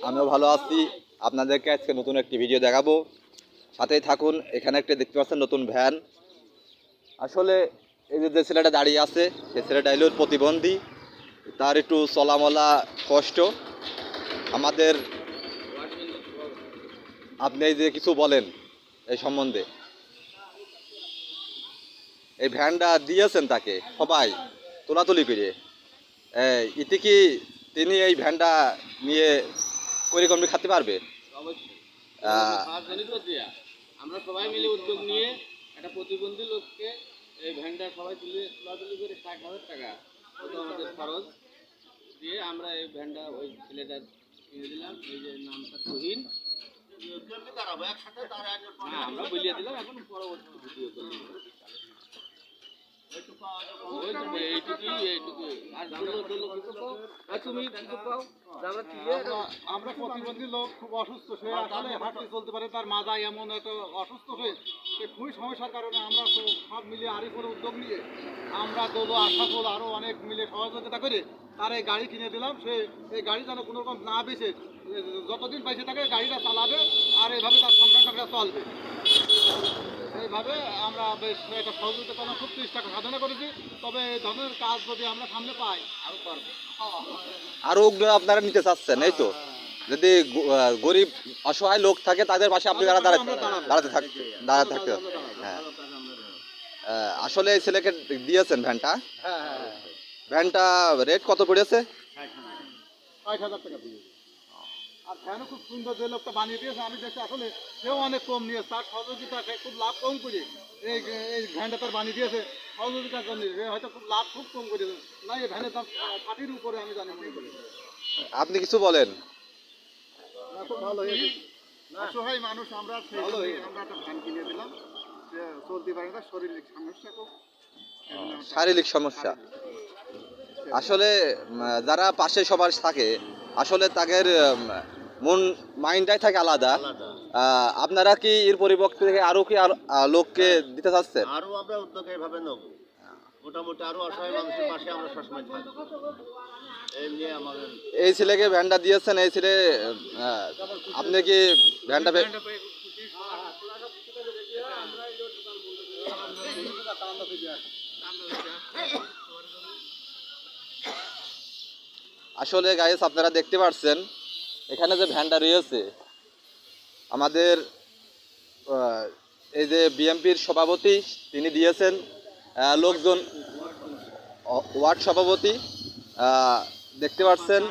আমিও ভালো আছি। আপনাদেরকে আজকে নতুন একটি ভিডিও দেখাবো, সাথেই থাকুন। এখানে একটা দেখতে পাচ্ছেন নতুন ভ্যান। আসলে এই যে ছেলেটা দাঁড়িয়ে আছে, সেই ছেলেটা হলো প্রতিবন্ধী, তার একটু চলামলা কষ্ট। আমাদের আপনি এই যে কিছু বলেন এই সম্বন্ধে। এই ভ্যানটা দিয়েছেন তাকে সবাই তোলাতুলি করে, এতে কি তিনি এই ভ্যানটা নিয়ে পরিকল্পনা খাতে পারবে? আমরা সবাই মিলে উদ্যোগ নিয়ে একটা প্রতিবন্ধী লোককে এই ভ্যানটা সবাই তোলাতুলি করে ৬০,০০০ টাকা আমাদের খরচ দিয়ে আমরা এই ভ্যানটা ওই ছেলেটার কিনে দিলাম। এই যে নামটা তুহিন, আমরা বলিয়ে দিলাম। এখন পরবর্তী ভিডিও আমরা প্রতিবন্ধী লোক, খুব অসুস্থ, সে আসলে হাঁটতে চলতে পারে, তার মাজা এমন একটা অসুস্থ হয়ে সে খুবই সমস্যার কারণে আমরা সব মিলিয়ে আরিফের উদ্যোগ নিয়ে আমরা দোলো আশাফল আরও অনেক মিলে সহযোগিতা করে তার এই গাড়ি কিনে দিলাম। সে এই গাড়ি যেন কোনো রকম না বেছে, যতদিন পাইছে তাকে গাড়িটা চালাবে আর এভাবে তার সংসার চলবে। এইভাবে আমরা বেশ একটা সহযোগিতা করার খুব চেষ্টা সাধনা করেছি। তবে এই ধরনের কাজ যদি আমরা সামনে পাই আরও করবো। আরো আপনারা নিতে চাচ্ছেন, এই তো? যদি গরিব অসহায় লোক থাকে তাদের পাশে আপনি দাঁড়াতে থাকতে। হ্যাঁ, আসলে এই ছেলেকে দিয়েছেন ভ্যানটা। ভ্যানটা রেট কত পড়েছে? ৬০,০০০ টাকা দিয়ে। আর ফ্যানও খুব সুন্দর, যে লোকটা বানিয়ে দিয়েছে আমি দেখছি আসলে সেও অনেক কম নিয়েছে, তার সহযোগিতা খুব লাভ কম করে এই এই ভ্যানটা তার বানিয়ে দিয়েছে সহযোগিতার জন্য। হয়তো খুব লাভ খুব কম করে না, এই ভ্যানের দাম ৬০-এর উপরে আমি জানি মনে করি। আপনি কিছু বলেন। খুব ভালো হয়েছে। অসহায় মানুষ আমরা আমরা একটা ভ্যান কিনে দিলাম, যে চলতে পারে না, শারীরিক সমস্যা খুব। শারীরিক সমস্যা আসলে যারা পাশে সবার থাকে, আসলে তাদের মন মাইন্ডটাই থাকে আলাদা। আপনারা কি এর পরিবর্তে থেকে আরো কি লোককে দিতে চাচ্ছেন? আরো আমরা উদ্যোগ এইভাবে নেব, মোটামুটি আরো অসহায় মানুষের পাশে আমরা সবসময় থাকি। এই নিয়ে আমাদের এই ছেলেকে ভ্যানটা দিয়েছেন, এই ছেলে আপনি কি ভ্যানটা আসলে গাইস আপনারা দেখতে পাচ্ছেন এখানে যে ভ্যানটা রয়েছে, আমাদের এই যে বিএমপির সভাপতি তিনি দিয়েছেন, লোকজন ওয়ার্ড সভাপতি দেখতে পাচ্ছেন।